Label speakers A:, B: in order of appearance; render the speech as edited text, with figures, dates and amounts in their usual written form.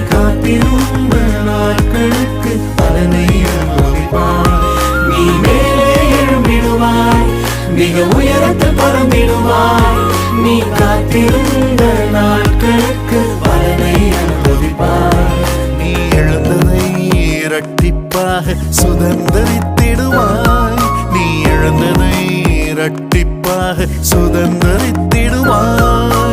A: காத்திருந்த நாட்களுக்கு பலனை அனுபவிப்பாய். நீ மேலே எழும்பிடுவாய், மிக உயரத்தில் பறந்திடுவாய். நீ காத்திருந்த நாட்களுக்கு பலனை அனுபவிப்பாய்.
B: நீ எழுந்ததை இரட்டிப்பாக சுதந்தரித்திடுவாய். நீ எழுந்ததை இரட்டிப்பாக சுதந்தரித்திடுவாய்.